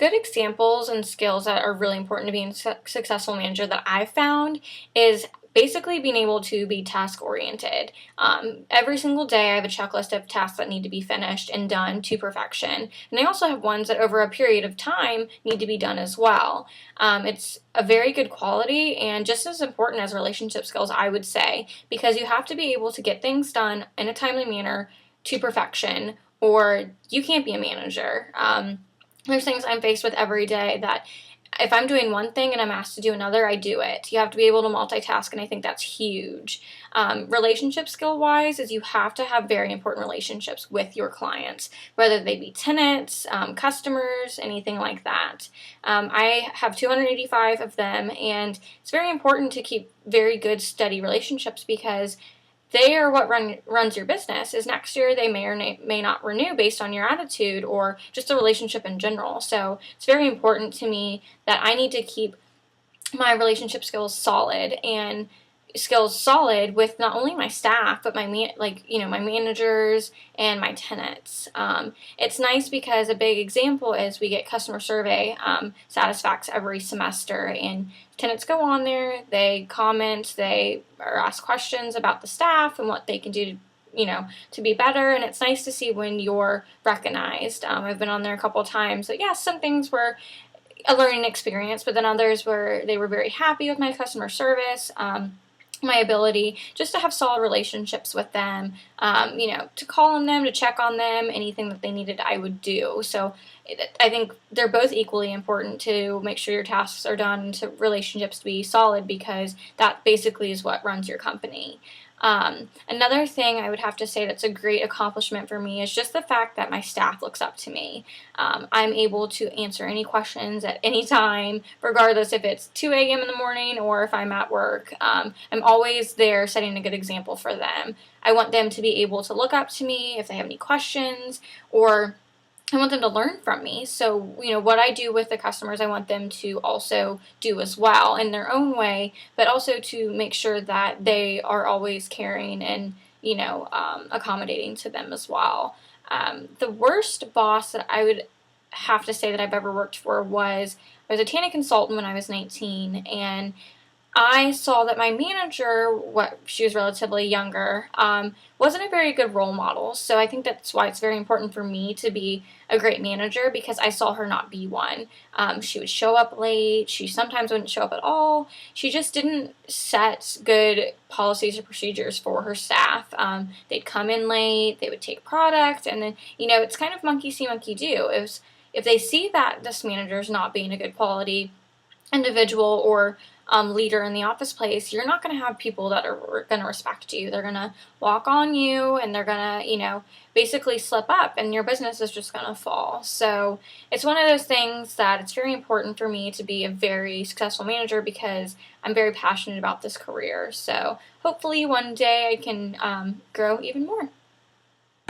good examples and skills that are really important to being a successful manager that I've found is basically being able to be task oriented. Every single day I have a checklist of tasks that need to be finished and done to perfection. And I also have ones that over a period of time need to be done as well. It's a very good quality and just as important as relationship skills, I would say, because you have to be able to get things done in a timely manner to perfection, or you can't be a manager. There's things I'm faced with every day that if I'm doing one thing and I'm asked to do another, I do it. You have to be able to multitask, and I think that's huge. Relationship skill wise is you have to have very important relationships with your clients, whether they be tenants, customers, anything like that. I have 285 of them, and it's very important to keep very good, steady relationships because they are what runs your business. Is next year they may or may not renew based on your attitude or just the relationship in general. So it's very important to me that I need to keep my relationship skills solid with not only my staff but my managers and my tenants. It's nice because a big example is we get customer survey satisfacts every semester, and tenants go on there, they comment, they or ask questions about the staff and what they can do to be better, and it's nice to see when you're recognized. I've been on there a couple of times, but yes, some things were a learning experience, but then others were they were very happy with my customer service, my ability just to have solid relationships with them, to call on them, to check on them, anything that they needed, I would do. So I think they're both equally important to make sure your tasks are done and to relationships to be solid because that basically is what runs your company. Another thing I would have to say that's a great accomplishment for me is just the fact that my staff looks up to me. I'm able to answer any questions at any time, regardless if it's 2 a.m. in the morning or if I'm at work. I'm always there setting a good example for them. I want them to be able to look up to me if they have any questions, or I want them to learn from me. So, what I do with the customers, I want them to also do as well in their own way, but also to make sure that they are always caring and, accommodating to them as well. The worst boss that I would have to say that I've ever worked for was I was a TANA consultant when I was 19, and I saw that my manager, she was relatively younger, wasn't a very good role model. So I think that's why it's very important for me to be a great manager, because I saw her not be one. She would show up late. She sometimes wouldn't show up at all. She just didn't set good policies or procedures for her staff. They'd come in late. They would take product, and then it's kind of monkey see, monkey do. If they see that this manager is not being a good quality individual or leader in the office place, you're not going to have people that are going to respect you. They're going to walk on you, and they're going to, basically slip up, and your business is just going to fall. So it's one of those things that it's very important for me to be a very successful manager because I'm very passionate about this career. So hopefully one day I can grow even more.